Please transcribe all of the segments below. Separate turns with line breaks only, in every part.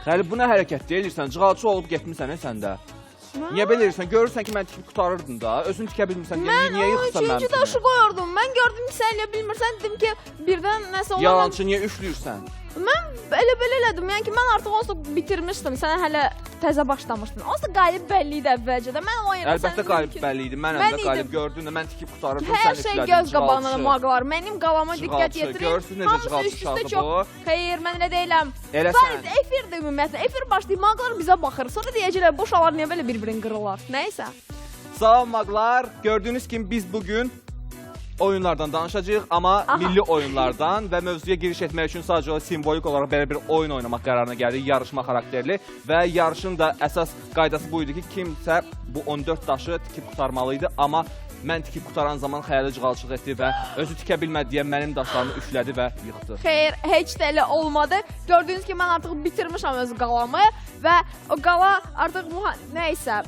Xəlil, bu nə hərəkət deyilirsən? Cığalçı olub getmirsən sən də. Niyə belə edirsən? Görürsən ki, mən tikib qutarırdın da. Özün tikə bilmirsən, niyə yıxırsan mənim kimi?
Mən 3-cü daşı qoyurdum. Mən gördüm ki, sən elə bilmirsən. Dedim ki, birdən nəsə olan...
Yalancı, niyə üçlüyürsən?
Mən elə-belə elədim. Yəni ki, mən artıq onsuz bitirmişdim. Sən hələ təzə başlamışdın. Onsuz qalib bəlli idi əvvəlcədə.
Əlbəttə qalib bəlli idi. Mən də qalib gördün də mən tikib qutarırdım,
hər şey göz qabağına mağlar. Mənim qalama diqqət yetirin.
Görürsünüz necə cığalçı uşaqdır bu?
Xeyr, mən elə deyiləm.
Eləsən.
Efirdir ümumiyyətlə. Efir başlayıb mağlar bizə baxır. Sonra deyəcəklər, bu uşaqlar niyə belə bir-birini qırırlar? Nəysə.
Sağ ol mağlar. Gördüyünüz kimi biz bugün oyunlardan danışacağıq, amma milli oyunlardan və mövzuya giriş etmək üçün sadəcə simvolik olaraq belə bir oyun oynamaq qərarına gəldik, yarışma xarakterli və yarışın da əsas qaydası bu idi ki, kimsə bu 14 daşı tikib qutarmalıydı, amma mən tikib qutaran zaman xəyali cığalçılıq etdi və özü tikə bilmədi deyə mənim daşlarımı üçlədi və yıxdı.
Xeyr, heç də elə olmadı. Gördüyünüz kimi mən artıq bitirmişəm öz qalamı və o qala artıq nəysə,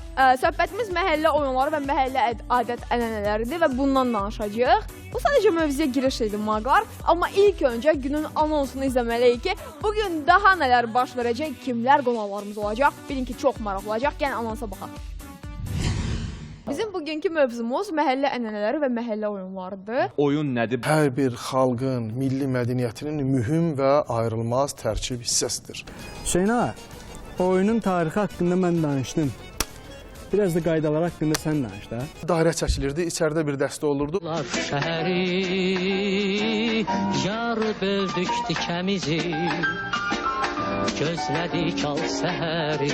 söhbətimiz məhəllə oyunları və məhəllə adət-ənənələridir və bundan danışacağıq. Bu sadəcə mövzuya giriş idi mağlar, amma ilk öncə günün anonsunu izləməliyik ki, bugün daha nələr baş verəcək, kimlər qonaqlarımız olacaq, bilin ki, çox maraqlı olacaq. Gəlin anonsa baxaq. Bizim bugünkü mövzumuz məhəllə ənənələri və məhəllə oyunlarıdır.
Oyun nədir?
Hər bir xalqın milli mədəniyyətinin mühüm və ayrılmaz tərkib hissəsidir.
Hüseyin ağa, oyunun tarixi haqqında mən danışdım. Biraz da qaydalar haqqında sən danış da.
Dairə çəkilirdi, içəridə bir dəstə olurdu.
Şəhəri, yar böldük dikəmizi, gözlədik al səhəri.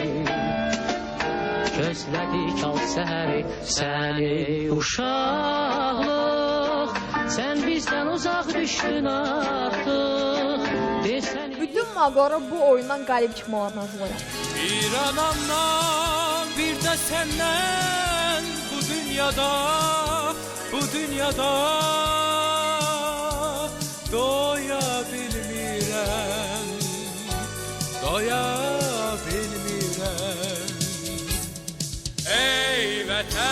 Gözlədik al səhəri, səni uşaqlıq, sən bizdən uzaq düşdün artıq.
Bütün mağlara bu oyundan qalib çıxmalarını arzulayır.
Bir anamdan, bir də səndən bu dünyada doya bilmirəm, doya bilmirəm. Ey vətən!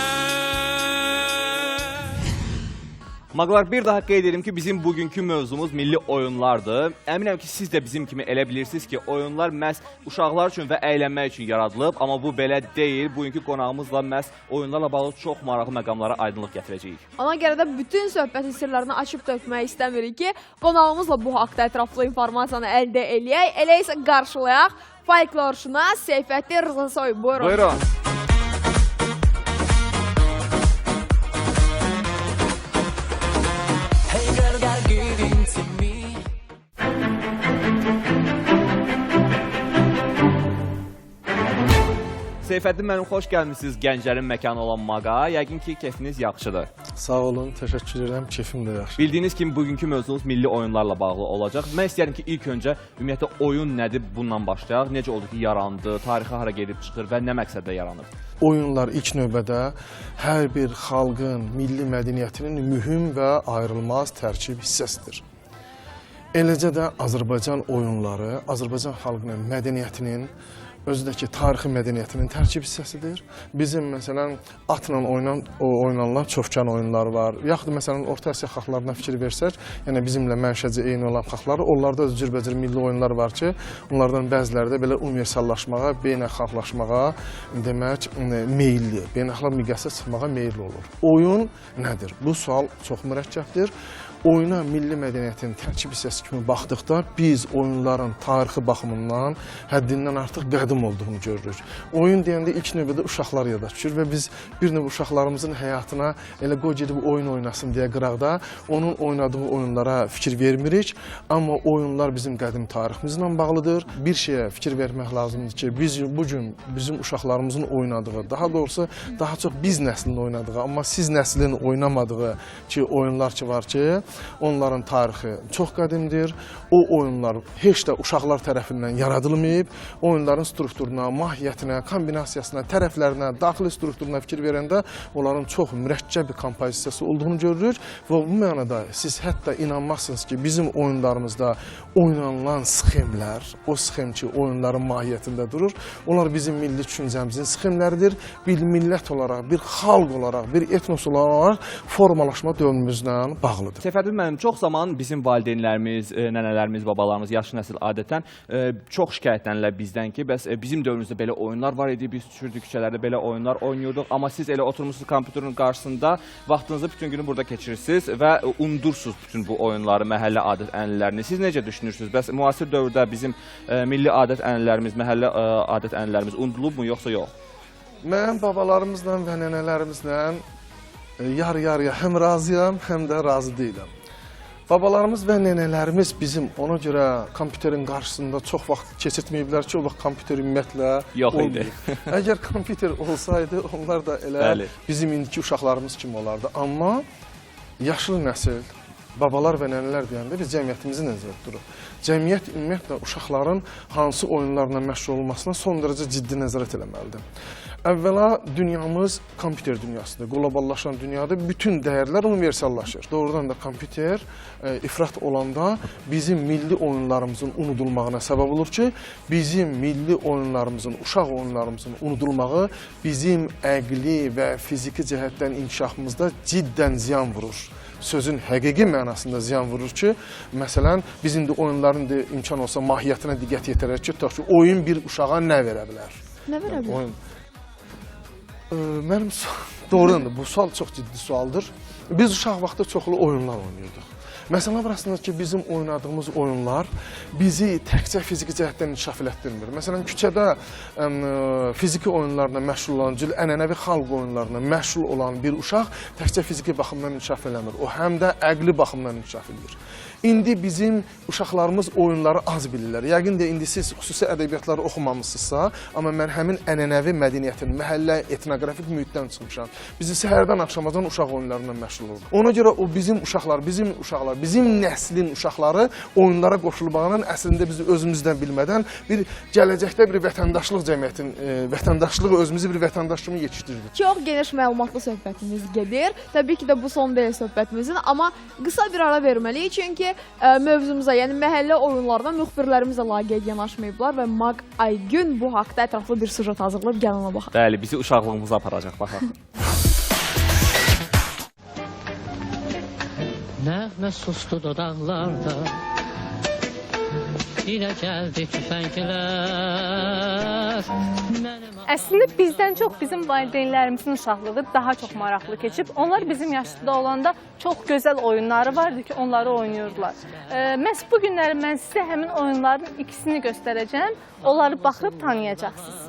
Mağlar, bir daha qeyd edim ki, bizim bugünkü mövzumuz milli oyunlardır. Əminəm ki, siz də bizim kimi elə bilirsiniz ki, oyunlar məhz uşaqlar üçün və əylənmək üçün yaradılıb. Amma bu belə deyil. Bugünkü qonağımızla məhz oyunlarla bağlı çox maraqlı məqamlara aydınlıq gətirəcəyik.
Ona görə də bütün söhbətin sirlərini açıb dökmək istəmirik ki, qonağımızla bu haqda ətraflı informasiyanı əldə eləyək. Elə isə qarşılayaq folklorşünas Seyfəttin Rzasoy. Buyurun.
Buyurun. Seyfəddin mənim, xoş gəlmişsiniz Gənclərin məkanı olan Maqa. Yəqin ki, keyfiniz yaxşıdır.
Sağ olun, təşəkkür edirəm, keyfim də yaxşı.
Bildiyiniz kimi bugünkü mövzumuz milli oyunlarla bağlı olacaq. Mən istəyərdim ki, ilk öncə ümumiyyətlə oyun nədir bundan başlayaq. Necə oldu ki, yarandı, tarixi hara gedib çıxır və nə məqsədlə yaranıb?
Oyunlar ilk növbədə hər bir xalqın milli mədəniyyətinin mühüm və ayrılmaz tərkib hissəsidir. Eləcə də Azərbaycan oyunları, Azərbaycan xalqının mədəniyyətinin, özüdəki tarixi mədəniyyətinin tərkib hissəsidir. Bizim, məsələn, atla oynanılan çoxkan oyunlar var. Yaxud, məsələn, Orta Asiya xalqlarına fikir versək, yəni bizimlə mənşəci eyni olan xalqları, onlarda cürbəcür milli oyunlar var ki, onlardan bəziləri də belə universallaşmağa, beynəlxalqlaşmağa, demək, meyilli, beynəlxalq miqyasda çıxmağa meyilli olur. Oyun nədir? Bu sual çox mürəkkəbdir. Oyuna milli mədəniyyətin tərkib hissəsi kimi baxdıqda biz oyunların tarixi baxımından həddindən artıq qədim olduğunu görürük. Oyun deyəndə ilk növbədə uşaqlar yada düşür və biz bir növ uşaqlarımızın həyatına elə qoy gedib oyun oynasın deyə qıraqda onun oynadığı oyunlara fikir vermirik. Amma oyunlar bizim qədim tariximizlə bağlıdır. Bir şeyə fikir vermək lazımdır ki, biz bugün bizim uşaqlarımızın oynadığı, daha doğrusu daha çox biz nəslin oynadığı, amma siz nəslin oynamadığı ki, oyunlar ki var ki, onların tarixi çox qədimdir. O oyunlar heç də uşaqlar tərəfindən yaradılmayıb. Oyunların strukturuna, mahiyyətinə, kombinasiyasına, tərəflərinə, daxili strukturuna fikir verəndə onların çox mürəkkəb bir kompozisiyası olduğunu görürük. Və bu mənada siz hətta inanmazsınız ki, bizim oyunlarımızda oynanılan sxemlər, o sxem ki, oyunların mahiyyətində durur, onlar bizim milli düşüncəmizin sxemləridir. Bir millət olaraq, bir xalq olaraq, bir etnos olaraq formalaşma dövrümüzlə bağlıdır.
Sərbil müəllim, çox zaman bizim valideynlərimiz, nənələrimiz, babalarımız, yaşlı nəsil adətən çox şikayətlənirlər bizdən ki, bəs bizim dövrümüzdə belə oyunlar var idi, biz düşürdük küçələrdə belə oyunlar oynuyorduk, amma siz elə oturmuşsunuz kompüterin qarşısında, vaxtınızı bütün günü burada keçirirsiniz və unudursunuz bütün bu oyunları, məhəllə adət-ənənələrini. Siz necə düşünürsünüz? Bəs müasir dövrdə bizim milli adət-ənənələrimiz, məhəllə adət-ənənələrimiz unudulubmu, yoxsa yox?
Mən babalarımızla və nənələrimizlə yarı-yarıya həm razıyam, həm də razı deyiləm. Babalarımız və nənələrimiz bizim ona görə kompüterin qarşısında çox vaxt keçirtməyiblər ki, o vaxt kompüter ümumiyyətlə
yox idi.
Əgər kompüter olsaydı, onlar da elə bizim indiki uşaqlarımız kimi olardı. Amma yaşlı nəsil, babalar və nənələr deyəndə biz cəmiyyətimizi nəzərdə tuturuq. Cəmiyyət ümumiyyətlə uşaqların hansı oyunlarla məşğul olmasına son dərəcə ciddi nəzarət eləməlidir. Əvvəla dünyamız kompüter dünyasıdır, qloballaşan dünyada bütün dəyərlər universallaşır. Doğrudan da kompüter ifrat olanda bizim milli oyunlarımızın unudulmağına səbəb olur ki, bizim milli oyunlarımızın, uşaq oyunlarımızın unudulmağı bizim əqli və fiziki cəhətdən inkişafımızda ciddən ziyan vurur. Sözün həqiqi mənasında ziyan vurur ki, məsələn, biz indi oyunların imkan olsa mahiyyətinə diqqət yetirək ki, oyun bir uşağa nə verə bilər?
Nə verə bilər?
Mənim doğrudan da bu sual çox ciddi sualdır. Biz uşaq vaxtda çoxlu oyunlar oynayırdıq. Məsələn, burasında ki, bizim oynadığımız oyunlar bizi təkcə fiziki cəhətdən inkişaf elətdirmir. Məsələn, küçədə fiziki oyunlarla məşğul olan, ənənəvi xalq oyunlarla məşğul olan bir uşaq təkcə fiziki baxımdan inkişaf eləmir. O, həm də əqli baxımdan inkişaf edir. İndi bizim uşaqlarımız oyunları az bilirlər. Yəqin də indi siz xüsusi ədəbiyyatları oxumamısınızsa, amma mən həmin ənənəvi mədəniyyətin, məhəllə, etnoqrafik mühitdən çıxmışam. Bizi səhərdən axşamacan uşaq oyunlarından məşğul olurdu. Ona görə o bizim uşaqlar, bizim nəslin uşaqları oyunlara qoşulmağının əslində biz özümüzdən bilmədən bir gələcəkdə bir vətəndaşlıq cəmiyyətin, vətəndaşlığı özümüzü bir vətəndaş kimi yetişdirdik.
Çox geniş məlumatlı söhbətimiz gedir. Təbii ki də bu son deyil söhbətimizin, amma qısa bir ara verməliyik, çünki mövzumuza, yəni məhəllə oyunlarına müxbirlərimiz də laqeyd yanaşmayıblar və Maq Aygün bu haqda ətraflı bir sujet hazırlayıb, gəlin ona baxaq.
Bəli, bizi uşaqlığımıza aparacaq, baxaq.
Nəğmə sustu dodaqlarda, dilə gəldi tüfənglər.
Əslində bizdən çox bizim valideynlərimizin uşaqlığı daha çox maraqlı keçib. Onlar bizim yaşda olanda çox gözəl oyunları vardı ki, onları oynayırdılar. Məhz bu günləri mən sizə həmin oyunların ikisini göstərəcəm. Onları baxıb tanıyacaqsınız.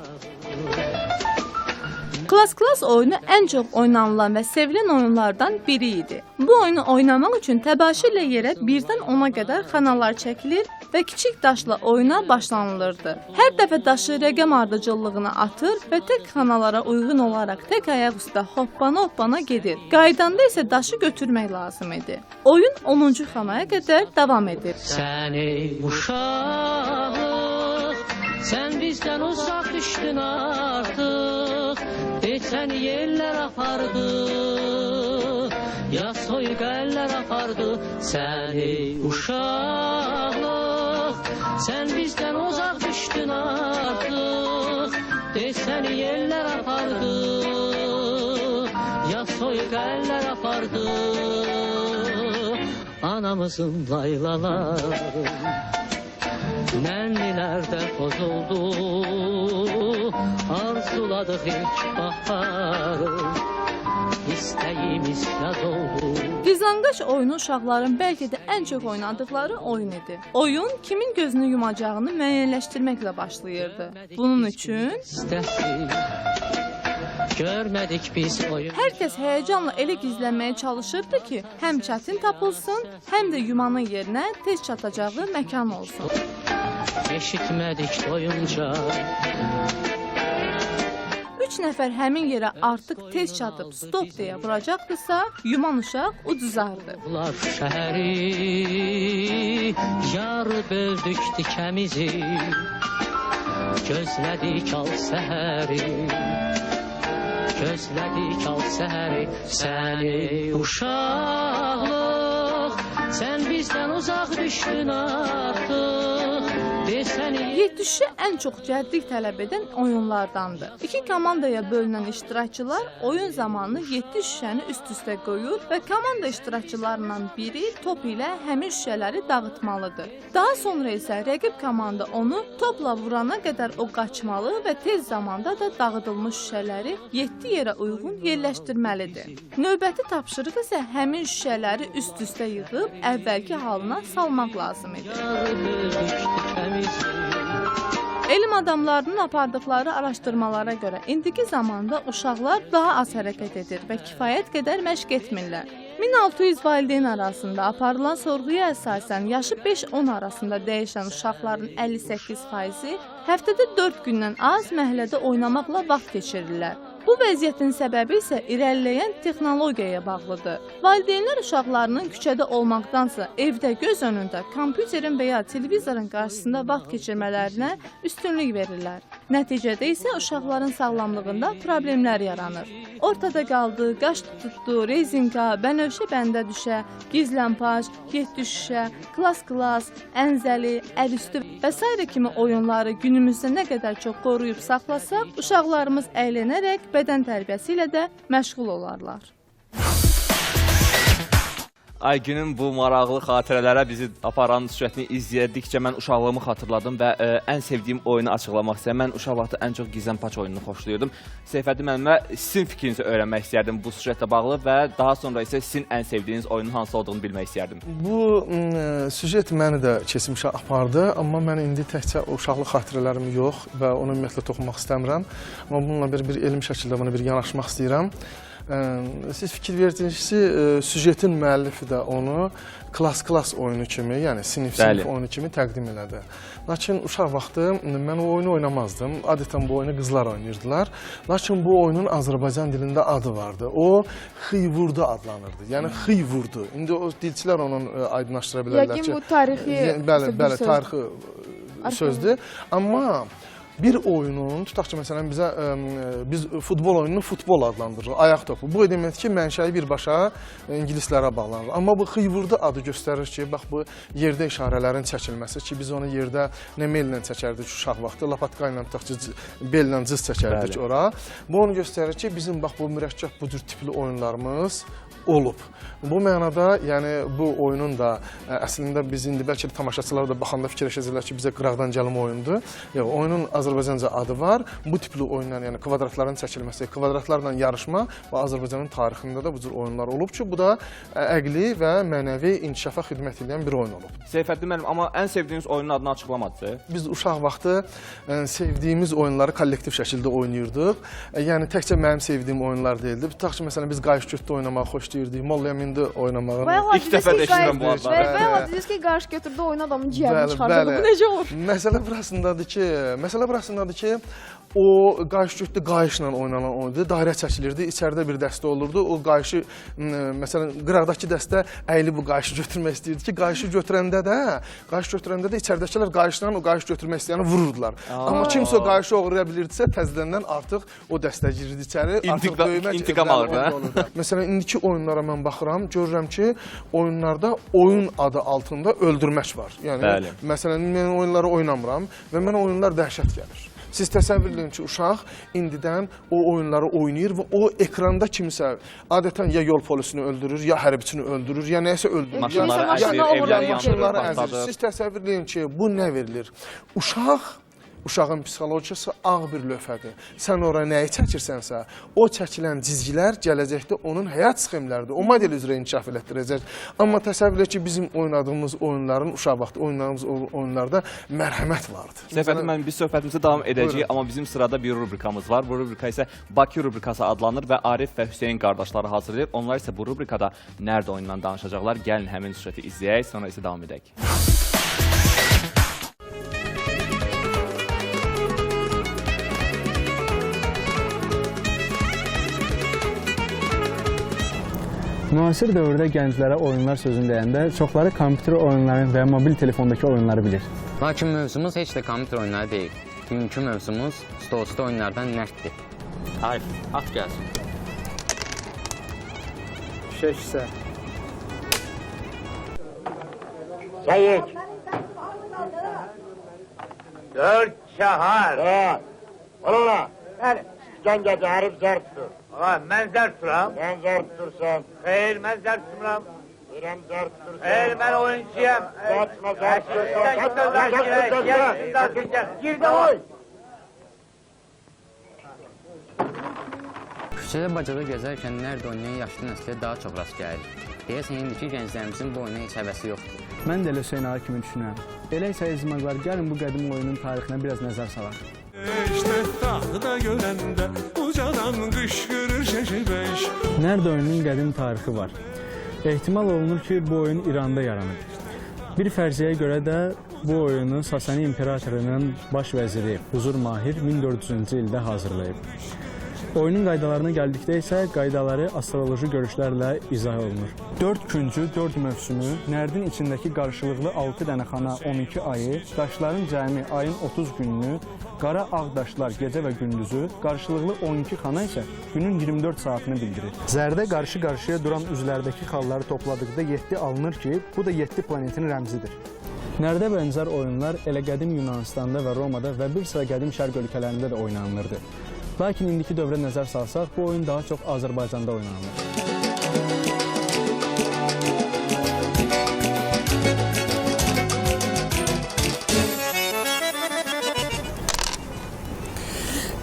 Klas oyunu ən çox oynanılan və sevilən oyunlardan biri idi. Bu oyunu oynamaq üçün təbaşir ilə yerə 1-dən 10-a qədər xanalar çəkilir və kiçik daşla oyuna başlanılırdı. Hər dəfə daşı rəqəm ardıcıllığına atır və tək xanalara uyğun olaraq tək ayaq üstə hoppana gedir. Qaydanda isə daşı götürmək lazım idi. Oyun 10-cu xanaya qədər davam edir.
Səni uşaq, sən bizdən uzaq düşdün artıq. Səni yerlər apardı, ya soyuq əllər apardı. Səni uşaqlıq, sən bizdən uzaq düşdün artıq. Səni yerlər apardı, ya soyuq əllər apardı. Anamızın laylaları nənnilərdə pozuldu. Arzuladıq ilk baharı, istəyimiz yad oldu.
Dizanqaç oyunu uşaqların bəlkə də ən çox oynadıqları oyun idi. Oyun kimin gözünü yumacağını müəyyənləşdirməklə başlayırdı. Bunun üçün görmədik biz oyun. Hər kəs həyəcanla elə gizlənməyə çalışırdı ki, həm çətin tapılsın, həm də yumanın yerinə tez çatacağı məkan olsun.
Eşitmədik doyunca.
3 nəfər həmin yerə artıq tez çatıb stop deyə vuracaqdısa, yuman uşaq ucuzardı.
Bunlar şəhəri, yar böldük dikəmizi, gözlədik al səhəri, gözlədik al səhəri. Səni uşaqlıq, sən bizdən uzaq düşdün artıq. desəni
7 şüşə ən çox cəldlik tələb edən oyunlardandır. İki komandaya bölünən iştirakçılar oyun zamanı 7 şüşəni üst-üstə qoyur və komanda iştirakçılarından biri top ilə həmin şüşələri dağıtmalıdır. Daha sonra isə rəqib komanda onu topla vurana qədər o qaçmalı və tez zamanda da dağıdılmış şüşələri 7 yerə uyğun yerləşdirməlidir. Növbəti tapşırıq isə həmin şüşələri üst-üstə yığıb əvvəlki halına salmaq lazım edir. Elm adamlarının apardıqları araşdırmalara görə indiki zamanda uşaqlar daha az hərəkət edir və kifayət qədər məşq etmirlər. 1600 valideyn arasında aparılan sorğuya əsasən yaşı 5-10 arasında dəyişən uşaqların 58%-i həftədə 4 gündən az məhəllədə oynamaqla vaxt keçirirlər. Bu vəziyyətin səbəbi isə irəliləyən texnologiyaya bağlıdır. Valideynlər uşaqlarının küçədə olmaqdansa evdə göz önündə kompüterin və ya televizorun qarşısında vaxt keçirmələrinə üstünlük verirlər. Nəticədə isə uşaqların sağlamlığında problemlər yaranır. Ortada qaldı, qaş tutdu, rezinka, bənövşə bəndə düşə, gizlənpaç, 7 şüşə, klas, ənzəli, əlüstü və s. kimi oyunları günümüzdə nə qədər çox qoruyub saxlasaq, uşaqlarımız əylənərək bədən tərbiyəsi ilə də məşğul olarlar.
Aygünün bu maraqlı xatirələrə bizi aparan süjetini izlədikcə mən uşaqlığımı xatırladım və ən sevdiyim oyunu açıqlamaq istəyirəm. Mən uşaq vaxtı ən çox gizlənpaç oyununu xoşlayırdım. Seyfəddin müəllimə sizin fikrinizi öyrənmək istərdim bu süjetlə bağlı və daha sonra isə sizin ən sevdiyiniz oyunun hansı olduğunu bilmək istərdim.
Bu süjet məni də keçmişə apardı, amma mən indi təkcə uşaqlıq xatirələrimi yox və ona ümumiyyətlə toxunmaq istəmirəm. Amma bununla bir elmi şəkildə buna bir yanaşmaq istəyirəm. Siz fikir verdiniz ki, süjetin müəllifi də onu klas oyunu kimi, yəni sinif oyunu kimi təqdim elədi. Lakin uşaq vaxtı mən o oyunu oynamazdım. Adətən bu oyunu qızlar oynayırdılar. Lakin bu oyunun Azərbaycan dilində adı vardı. O xıyvurdu adlanırdı. Yəni xıyvurdu. İndi o dilçilər onu aydınlaşdıra bilərlər ki,
yəqin bu tarixi
bəli, tarixi sözdür. Amma bir oyunun, tutaq ki, məsələn, biz futbol oyununu futbol adlandırırıq, ayaq topu. Bu deməkdir ki, mənşəyi birbaşa ingilislərə bağlanır. Amma bu xıyvurdu adı göstərir ki, bax bu yerdə işarələrin çəkilməsi ki, biz onu yerdə nə mellə çəkərdik uşaq vaxtı, lapatka ilə, tutaq ki, bellə cız çəkərdik ora. Bu onu göstərir ki, bizim bax bu mürəkkəb bu cür tipli oyunlarımız olub. Bu mənada, yəni bu oyunun da əslində biz indi bəlkə də tamaşaçılar da baxanda fikirləşəcəklər ki, bizə qıraqdan gəlmə oyundur. Yox, oyunun Azərbaycanca adı var. Bu tipli oyunlar, yəni kvadratların çəkilməsi, kvadratlarla yarışma və Azərbaycanın tarixində də bu cür oyunlar olub ki, bu da əqli və mənəvi inkişafa xidmət edən bir oyun olub.
Seyfəddin müəllim, amma ən sevdiyiniz oyunun adını açıqlamadınız.
Biz uşaq vaxtı sevdiyimiz oyunları kollektiv şəkildə oynayırdıq. Yəni təkcə mənim sevdiyim oyunlar deyildi. Tutaq ki, məsələn, biz qayış-götdə oynamağı xoşlayırdık, molla mindi oynamağı.
İlk dəfə də eşidirəm bu adları.
Və dediniz ki, qarşı götürdü oyun adamın ciyərini çıxardı. Bu necə olur?
Məsələ burasındadır ki, o qayış-götdə qayışla oynanan oyundur. Dairə çəkilirdi, içəridə bir dəstə olurdu. O qayışı, məsələn, qıraqdakı dəstə əyli bu qayışı götürmək istəyirdi ki, qayış götürəndə də içəridəkilər qayışla o qayış götürmək istəyəni vururdular. Amma kimsə o qayışı oğurlaya bilirdisə, təzədəndən artıq o dəstə girirdi içəri.
İntiqam alır da.
Məsələn, indiki oyunlara mən baxıram, görürəm ki, oyunlarda oyun adı altında öldürmək var. Yəni, məsələn, mən oyunları oynamıram və mənə oyunlar dəhşət gəlir. Siz təsəvvür edin ki, uşaq indidən o oyunları oynayır və o ekranda kimsə adətən ya yol polisini öldürür, ya hərbçini öldürür, ya nəsə öldürür.
Maşınları əzir, evləri yandır.
Siz təsəvvür edin ki, bu nə verilir? Uşağın psixologiyası ağ bir lövhədir. Sən ora nəyi çəkirsənsə, o çəkilən cizgilər gələcəkdə onun həyat sxemləridir. O model üzrə inkişaf elətdirəcək. Amma təsəvvür et ki, bizim oynadığımız oyunların, uşaq vaxtı oynadığımız oyunlarda mərhəmət vardır.
Seyfəddin müəllim, biz söhbətimizə davam edəcəyik, amma bizim sırada bir rubrikamız var. Bu rubrika isə Bakı rubrikası adlanır və Arif və Hüseyin qardaşları hazırlayır. Onlar isə bu rubrikada Nərdə oyundan danışacaqlar. Gəlin həmin süjeti izləyək, sonra isə davam edək.
Müasir dövrdə gənclərə oyunlar sözünü deyəndə çoxları kompüter oyunlarını və mobil telefondakı oyunları bilir.
Lakin mövzumuz heç də kompüter oyunları deyil. Bugünkü mövzumuz stolüstü oyunlardan nərddir. Arif, at gəlsin.
Şəksə.
Səyid. 4 kəhər.
Ola. Bəli. Gən gecə hərif zər tutur.
Ağa, mən zər tuturam.
Sən zər tutursan.
Xeyr, mən zər tutmuram.
Deyirəm zər tutursan.
Xeyr, mən oyuncuyam.
Qaçma, zər tutursan.
Girdə oy.
Küçədə bacada gəzərkən nərd oynayan yaşlı nəslə daha çox rast gəlir. Deyəsən, indiki gənclərimizin bu oyuna heç həvəsi yoxdur.
Mən də elə Hüseyn ağa kimi düşünürəm. Elə isə əzizmaqlar, gəlin bu qədim oyunun tarixinə biraz nəzər salaq.
İşte dağda görəndə ucadan qışqırır şəşibəş.
Nərd oyunun qədim tarixi var. Ehtimal olunur ki, bu oyun İranda yaranıb. Bir fərziyyəyə görə də bu oyunu Sasani imperatorunun baş vəziri Huzur Mahir 1400-cü ildə hazırlayıb. Oyunun qaydalarına gəldikdə isə qaydaları astroloji görüşlərlə izah olunur. 4 küncü, 4 mövsümü, nərdin içindəki qarşılıqlı 6 dənə xana 12 ayı, daşların cəmi ayın 30 gününü, qara ağ daşlar gecə və gündüzü, qarşılıqlı 12 xana isə günün 24 saatını bildirir. Zərdə qarşı-qarşıya duran üzlərdəki xalları topladıqda 7 alınır ki, bu da 7 planetin rəmzidir. Nərdə bənzər oyunlar elə qədim Yunanistanda və Romada və bir sıra qədim şərq ölkələrində də oynanılırdı. Lakin indiki dövrə nəzər salsaq, bu oyun daha çox Azərbaycanda oynanılır.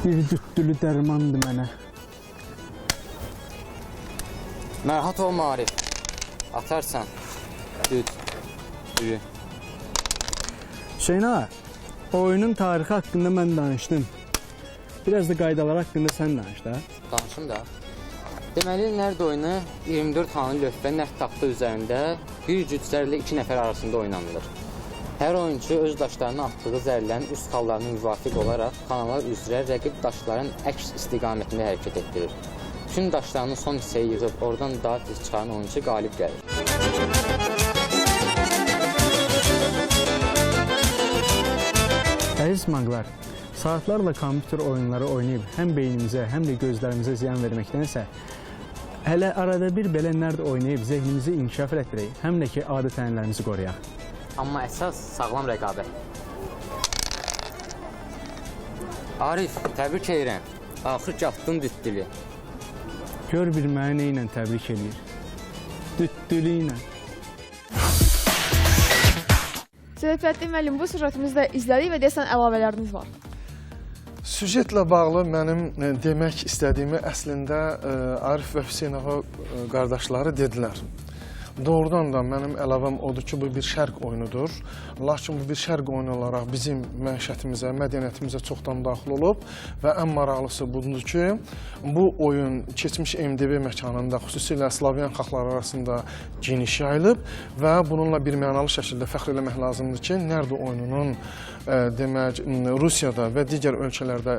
Bir cüttülü dərmandır mənə.
Mərhat ol Marif. Atarsan. Düt. Düyü.
Hüseyn ağa, oyunun tarixi haqqında mən danışdım. Biraz da qaydalar haqqında sən danış da.
Danışım da. Deməli, nərd oyunu 24 xanı lövhə nərd taxta üzərində bir cüt zərlə 2 nəfər arasında oynanılır. Hər oyuncu öz daşlarını atdığı zərlərin üst xallarına müvafiq olaraq xanalar üzrə rəqib daşların əks istiqamətində hərəkət etdirir. Bütün daşlarını son hissəyə yığıb oradan daha tez çıxaran oyuncu qalib gəlir.
Əziz maqlar, saatlarla kompüter oyunları oynayıb həm beynimizə, həm də gözlərimizə ziyan verməkdənsə, hələ arada bir belə nərd oynayıb zehnimizi inkişaf etdirək, həm də ki, adət-ənənələrimizi qoruyaq.
Amma əsas sağlam rəqabət. Arif, təbrik edirəm. Axır ki, atdın dütdülü.
Gör bir məni nə ilə təbrik edir. Dütdülü ilə.
Seyfəddin müəllim, bu süjetimizi də izlədik və deyəsən əlavələriniz var.
Süjetlə bağlı mənim demək istədiyimi əslində Arif və Hüseyn ağa qardaşları dedilər. Doğrudan da mənim əlavəm odur ki, bu bir şərq oyunudur. Lakin bu bir şərq oyunu olaraq bizim məişətimizə, mədəniyyətimizə çoxdan daxil olub və ən maraqlısı budur ki, bu oyun keçmiş MDB məkanında, xüsusilə Slavyan xalqları arasında geniş yayılıb və bununla bir mənalı şəkildə fəxr eləmək lazımdır ki, nərd oyununun demək, Rusiyada və digər ölkələrdə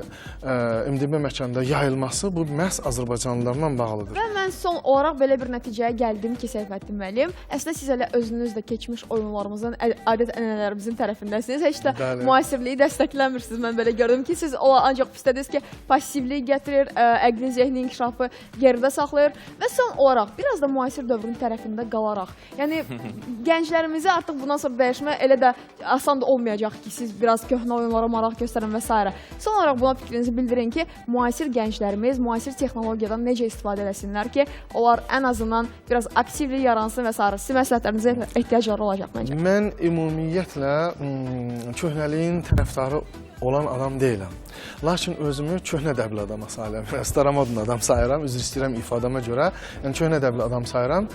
MDB məkanında yayılması bu məhz Azərbaycanlılarla bağlıdır.
Və mən son olaraq belə bir nəticəyə gəldim ki, Seyfəddin müəllim, əslində siz elə özünüz də keçmiş oyunlarımızın, adət-ənənələrimizin tərəfindəsiniz. Heç də müasirliyi dəstəkləmirsiniz. Mən belə gördüm ki, siz ancaq istədiniz ki, passivliyi gətirir, əqlin, zehni inkişafı geridə saxlayır və son olaraq biraz da müasir dövrün tərəfində qalaraq, yəni gənclərimizi artıq bundan sonra dəyişmək elə də asan da olmayacaq ki, siz biraz köhnə oyunlara maraq göstərin və s. Son olaraq buna fikrinizi bildirin ki, müasir gənclərimiz müasir texnologiyadan necə istifadə eləsinlər ki, onlar ən azından biraz aktivlik yaransın və s. Sizin məsləhətlərinizə ehtiyacları olacaq məncə.
Mən ümumiyyətlə köhnəliyin tərəfdarı olan adam deyiləm. Lakin özümü köhnə dəbli adama sayıram. Staramodun adam sayıram, üzr istəyirəm ifadəmə görə. Yəni köhnə dəbli adam sayıram.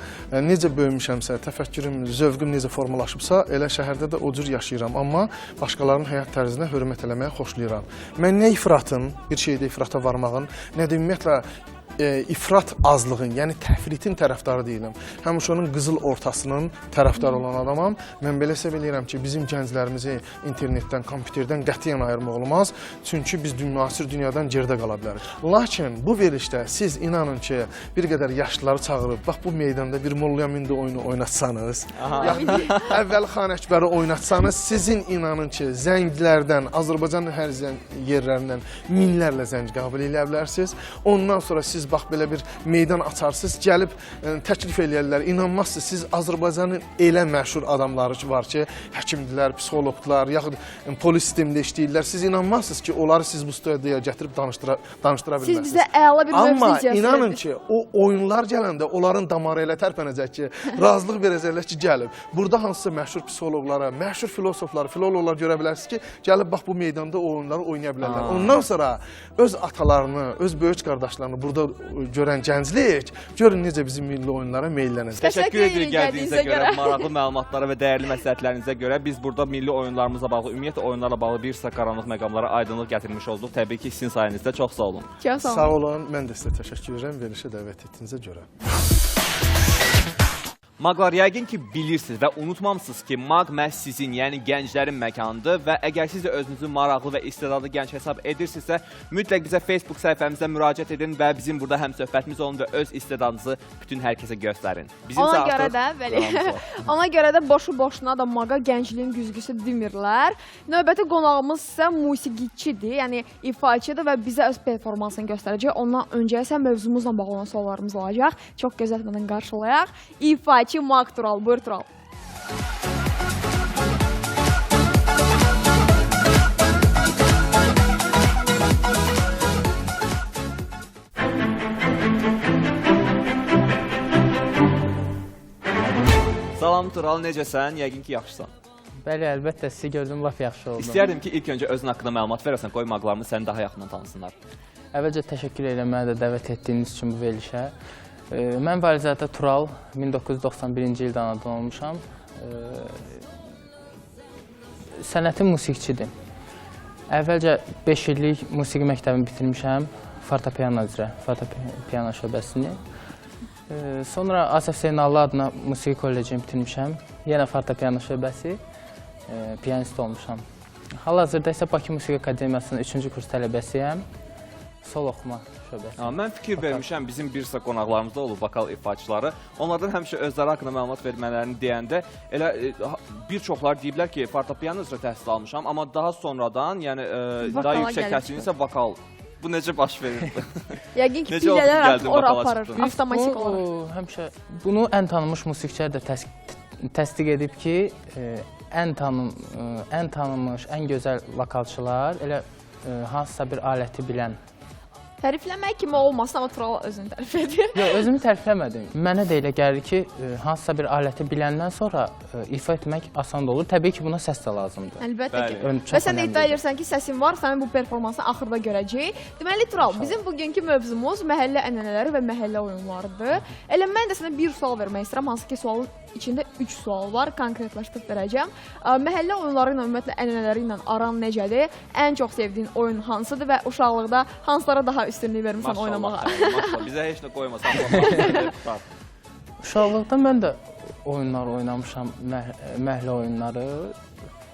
Necə böyümüşəmsə, təfəkkürüm, zövqüm necə formalaşıbsa, elə şəhərdə də o cür yaşayıram. Amma başqalarının həyat tərzinə hörmət eləməyə xoşlayıram. Mən nə ifratın, bir şeydə ifrata varmağın, nə də ümumiyyətlə ifrat azlığın, yəni təfritin tərəfdarı deyiləm. Həmişə onun qızıl ortasının tərəfdarı olan adamam. Mən belə sev eləyirəm ki, bizim gənclərimizi internetdən, kompüterdən qətiyyən ayırmaq olmaz. Çünki biz müasir dünyadan geridə qala bilərik. Lakin bu verilişdə siz inanın ki, bir qədər yaşlıları çağırıb, bax bu meydanda bir Molla Mindi oyunu oynatsanız, əvvəl Xan Əkbəri oynatsanız, sizin inanın ki, zənglərdən, Azərbaycanın hər yerlərindən minlərlə zəng qəbul edə bilərsiniz. Ondan sonra siz siz bax belə bir meydan açarsınız, gəlib təklif eləyərlər. İnanmazsınız, siz Azərbaycanın elə məşhur adamları var ki, həkimdilər, psixoloqlar, yaxud polis sistemində işləyirlər. Siz inanmazsınız ki, onları siz bu studiyaya gətirib danışdıra bilməzsiniz.
Siz bizə əla bir
Amma
mövzu
inanın ki, o oyunlar gələndə onların damarı elə tərpənəcək ki, razılıq verəcəklər ki, gəlib. Burada hansısa məşhur psixoloqlara, məşhur filologlar görə bilərsiniz ki, gəlib bax bu meydanda o oyunları oynaya bilərlər. Ondan sonra öz atalarını, öz böyük qardaşlarını burada görən gənclik, görün necə bizim milli oyunlara meyllənəcək.
Təşəkkür edirik gəldiyinizə görə, maraqlı məlumatlara və dəyərli məsləhətlərinizə görə. Biz burada milli oyunlarımızla bağlı, ümumiyyətlə oyunlarla bağlı bir sıra qaranlıq məqamlara aydınlıq gətirmiş olduq. Təbii ki, sizin sayənizdə çox sağ olun.
Sağ olun, mən də sizə təşəkkür edirəm verilişə dəvət etdiyinizə görə.
Maqlar, yəqin ki, bilirsiniz və unutmamısınız ki, Maq məhz sizin, yəni gənclərin məkanıdır və əgər siz də özünüzü maraqlı və istedadlı gənc hesab edirsinizsə, mütləq bizə Facebook səhifəmizə müraciət edin və bizim burada həm söhbətimiz olun və öz istedadınızı bütün hər kəsə göstərin.
Ona görə də, bəli, ona görə də boşu-boşuna da Maqa gəncliyin güzgüsü demirlər. Növbəti qonağımız isə musiqiçidir, yəni ifaçıdır və bizə öz performansını göstərəcək. Ondan öncə isə mövzumuzla bağlı olan suallarımız olacaq. Çox gözlətmədən qarşılayaq. İfaçı Maq Tural, buyur Tural.
Salam Tural, necəsən? Yəqin ki, yaxşısan.
Bəli, əlbəttə sizi gördüm, laf yaxşı oldu.
İstəyərdim ki, ilk öncə özün haqqında məlumat verəsən, qoy Maqlarımız səni daha yaxından tanısınlar.
Əvvəlcə təşəkkür edirəm mənə də dəvət etdiyiniz üçün bu verilişə. Mən Valizədə Tural, 1991-ci ildə anadan olmuşam. Sənətim musiqiçidir. Əvvəlcə 5 illik musiqi məktəbini bitirmişəm, fortepiano üzrə, fortepiano şöbəsini. Sonra Asaf Zeynallı adına musiqi kollecini bitirmişəm, yenə fortepiano şöbəsi, piyanist olmuşam. Hal-hazırda isə Bakı Musiqi Akademiyasının 3-cü kurs tələbəsiyəm. Sol oxuma şöbəsi.
Mən fikir vermişəm, bizim bir sıra qonaqlarımızda olub vokal ifaçıları. Onlardan həmişə özləri haqqında məlumat vermələrini deyəndə elə bir çoxlar deyiblər ki, fortepiano üzrə təhsil almışam, amma daha sonradan, yəni daha yüksək təhsilin isə vokal. Bu necə baş verir?
Yəqin ki, pillələr artıq ora aparır, avtomatik olaraq.
Həmişə bunu ən tanınmış musiqiçilər də təsdiq edib ki, ən tanınmış, ən gözəl vokalçılar elə hansısa bir aləti bilən.
Tərifləmək kimi olmasın, amma Tural özünü tərif edir.
Yox, özümü tərifləmədim. Mənə də elə gəlir ki, hansısa bir aləti biləndən sonra ifa etmək asan da olur. Təbii ki, buna səs də lazımdır.
Əlbəttə ki. Və sən də iddia edirsən ki, səsin var, sənin bu performansını axırda görəcəyik. Deməli, Tural, bizim bugünkü mövzumuz məhəllə ənənələri və məhəllə oyunlarıdır. Elə mən də sənə bir sual vermək istəyirəm, hansı ki, sualın içində 3 sual var, konkretləşdirib verəcəm. Məhəllə oyunları ilə, ümumiyyətlə ənənələri ilə aran necədir? Ən çox sevdiyin oyun hansıdır və uşaqlıqda hansılara daha üstünlük vermirsən oynamağa?
Maşallah, bizə heç nə qoymasan.
Uşaqlıqda mən də oyunlar oynamışam, məhəllə oyunları.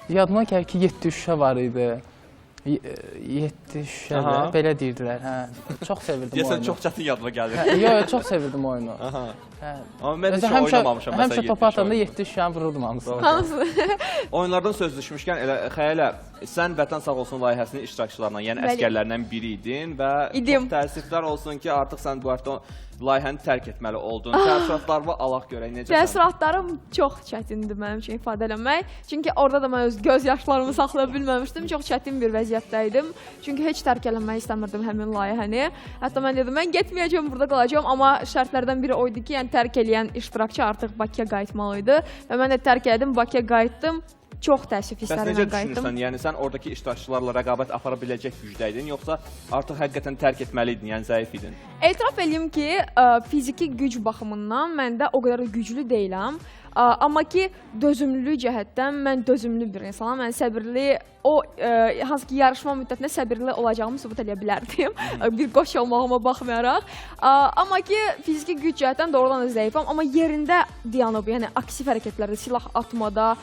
Yadıma gəlir ki, 7 şüşə var idi. 7 şüşədə, belə deyirdilər. Çox sevirdim oyunu.
Deyəsən, çox çətin yadıma gəlir.
Yox, çox sevirdim oyunu.
Amma mən heç oynamamışam.
Həmişə top atanda 7 şüşəni vururdum hamısını.
Hansı?
Oyunlardan söz düşmüşkən, elə Xəyalə, sən Vətən Sağ olsun layihəsinin iştirakçılarından, yəni əskərlərindən biri idin və çox təəssüflər olsun ki, artıq sən bu hafta layihəni tərk etməli oldun. Təəssüratlarımı alaq görək, necəsən?
Təəssüratlarım çox çətindir mənim üçün ifadə eləmək. Çünki orada da mən öz göz yaşlarımı saxlaya bilməmişdim. Çox çətin bir vəziyyətdəydim. Çünki heç tərk eləmək istəmirdim həmin layihəni. Hətta mən dedim, mən getməyəcəm, burada qalacağam. Amma şərtlərdən biri oydu ki, yəni tərk eləyən iştirakçı artıq Bakıya qayıtmalıydı. Və mən də tərk elədim, Bakıya qayıtdım. Çox təəssüf hisslərlə qayıtdım.
Bəs necə düşünürsən? Yəni sən oradakı iştirakçılarla rəqabət apara biləcək gücdəydin, yoxsa artıq həqiqətən tərk etməliydin, yəni zəif idin?
Etiraf eləyim ki, fiziki güc baxımından məndə o qədər güclü deyiləm. Amma ki, dözümlülük cəhətdən mən dözümlü bir insanam. Mən səbirli, hansı ki, yarışma müddətində səbirli olacağımı sübut edə bilərdim. Bir qoç olmağıma baxmayaraq. Amma ki, fiziki güc cəhətdən doğrudan da zəifəm. Amma yerində dayanıb, yəni aktiv hərəkətlərdə, silah atmada,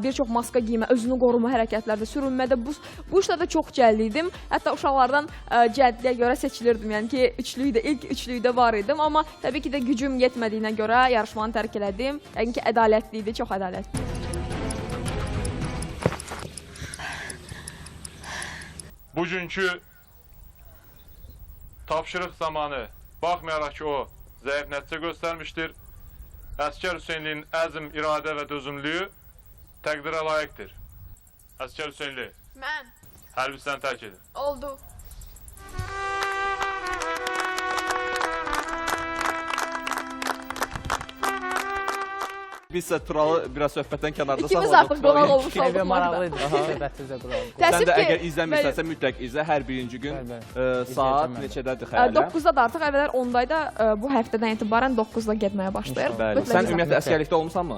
bir çox maska giymə, özünü qoruma hərəkətlərdə, sürünmədə, bu işlərdə çox cəlliydim. Hətta uşaqlardan cəddliyə görə seçilirdim. Yəni ki, ilk üçlükdə var idim. Amma təbii ki də gücüm yetmədiyinə görə yarışmanı tərk elədim. Yəni ki, ədalətli idi, çox ədalətli.
Bugünkü tapşırıq zamanı
Baxmayaraq ki, o zəif nəticə göstərmişdir. Əskər Hüseynliyin əzm, iradə və dözümlüyü təqdirə layiqdir. Əskər Hüseynli,
Mən.
hərbi sizdən tərk edin.
Oldu.
Biz isə Turalı biraz söhbətdən kənarda
İkimiz
saxladıq.
artıq qonaq olmuş
Evə
olduq.
maraqlıydı. Söhbətinizə quraq.
Sən
Təəssüf
də
ki,
əgər izləmirsənsə mütləq izlə. Hər birinci gün
Bəli,
saat
İzləyəcəm mən də.
neçədədir xəyalən?
9-da da artıq əvvəllər 10-daydı. Bu həftədən etibarən 9-da getməyə başlayır.
Bəli.
Mütləq
Sən
izlə.
ümumiyyətlə əskərlikdə olmusanmı?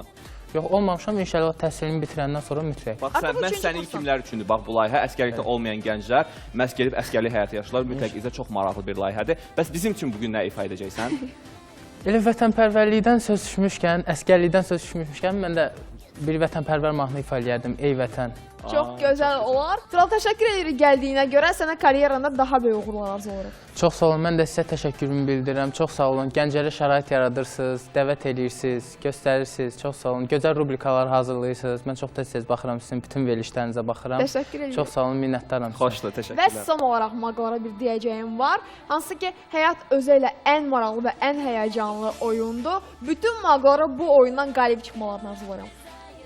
Yox, olmamışam. İnşallah təhsilimi bitirəndən sonra mütləq.
Bax sən,
Artıq
məhz
üçüncü
sənin
kursan.
kimlər üçündür? Bax bu layihə əskərlikdə olmayan gənclər məhz gedib əskərlik həyatı yaşayırlar. Mütləq izlə, çox maraqlı bir layihədir. Bəs bizim üçün bu gün nə ifa edəcəksən?
Elə vətənpərvərlikdən söz düşmüşkən, əskərlikdən söz düşmüşkən, mən də bir vətənpərvər mahnı ifa eləyərdim. Ey vətən.
Çox gözəl olar. Tural, təşəkkür edirik gəldiyinə görə. Sənə karyeranda daha böyük uğurlar arzulayırıq.
Çox sağ olun, mən də sizə təşəkkürümü bildirirəm. Çox sağ olun, gənclərə şərait yaradırsınız, dəvət edirsiniz, göstərirsiniz. Çox sağ olun, gözəl rubrikalar hazırlayırsınız. Mən çox tez-tez baxıram, sizin bütün verilişlərinizə baxıram.
Təşəkkür edirik.
Çox sağ olun, minnətdaram sizə.
Xoşdur,
Və
təşəkkürlər.
son olaraq maqlara bir deyəcəyim var. Hansı ki, həyat özü ilə ən maraqlı və ən həyəcanlı oyundur. Bütün maqlara bu oyundan qalib çıxmalarını arzulayıram.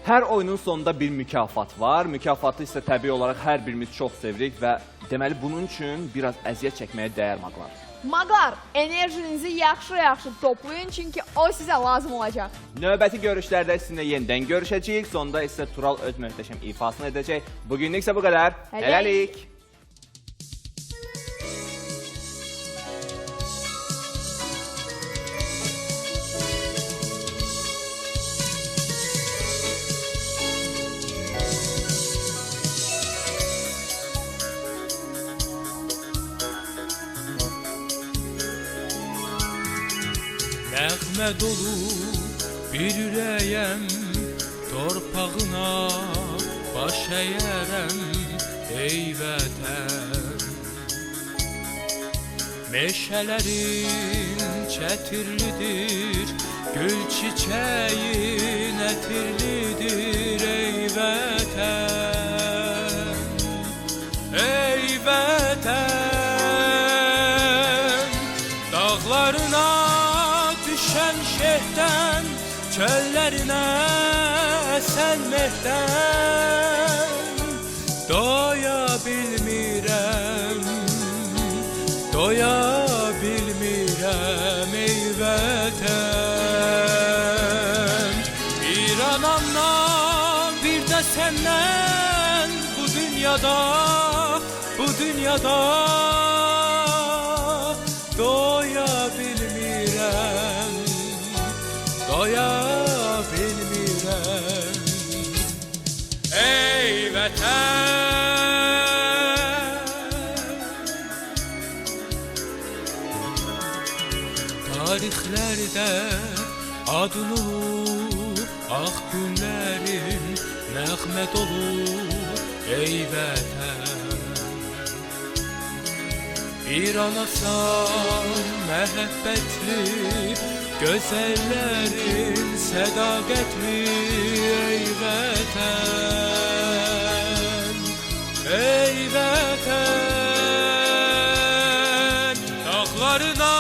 Hər oyunun sonunda bir mükafat var. Mükafatı isə təbii olaraq hər birimiz çox sevirik və deməli bunun üçün biraz əziyyət çəkməyə dəyər maqlar.
Maqlar, enerjinizi yaxşı-yaxşı toplayın, çünki o sizə lazım olacaq.
Növbəti görüşlərdə sizinlə yenidən görüşəcəyik. Sonda isə Tural öz möhtəşəm ifasını edəcək. Bugünlük isə bu qədər.
Hələlik.
Hələlik.
Nəğmə dolu bir ürəyəm, torpağına baş əyərəm, ey vətən. Meşələrin çətirlidir, gül çiçəyin ətirlidir, ey vətən. Ey vətən, dağlarına düşən şehdən, çöllərinə əsən mehdən, doya bilmirəm, doya bilmirəm, ey vətən. Bir anamdan, bir də səndən, bu dünyada, bu dünyada doya bilmirəm, doya bilmirəm, ey vətən. Tarixlərdə adını ağ günlərin nəğmə dolu, ey vətən. Bir anasan məhəbbətli, gözəllərin sədaqətli, ey vətən, ey vətən. Dağlarına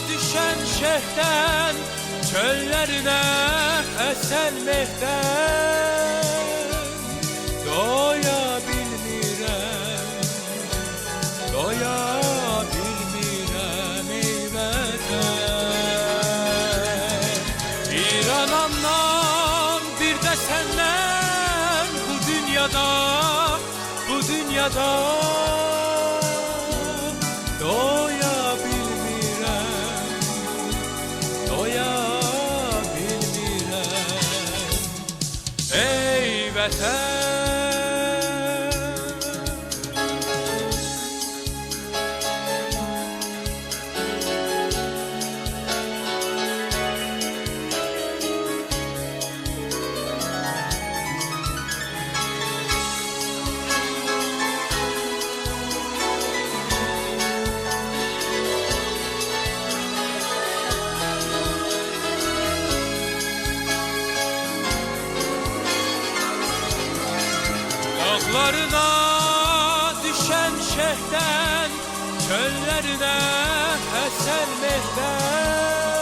düşən şehdən, çöllərinə əsən mehdən, doya bilmirəm, doya bilmirəm, ey vətən. Bir anamdan, bir də səndən, bu dünyada, bu dünyada doya bilmirəm, doya bilmirəm, ey vətən. Dağlarına düşən şehdən,
çöllerine eser mehter.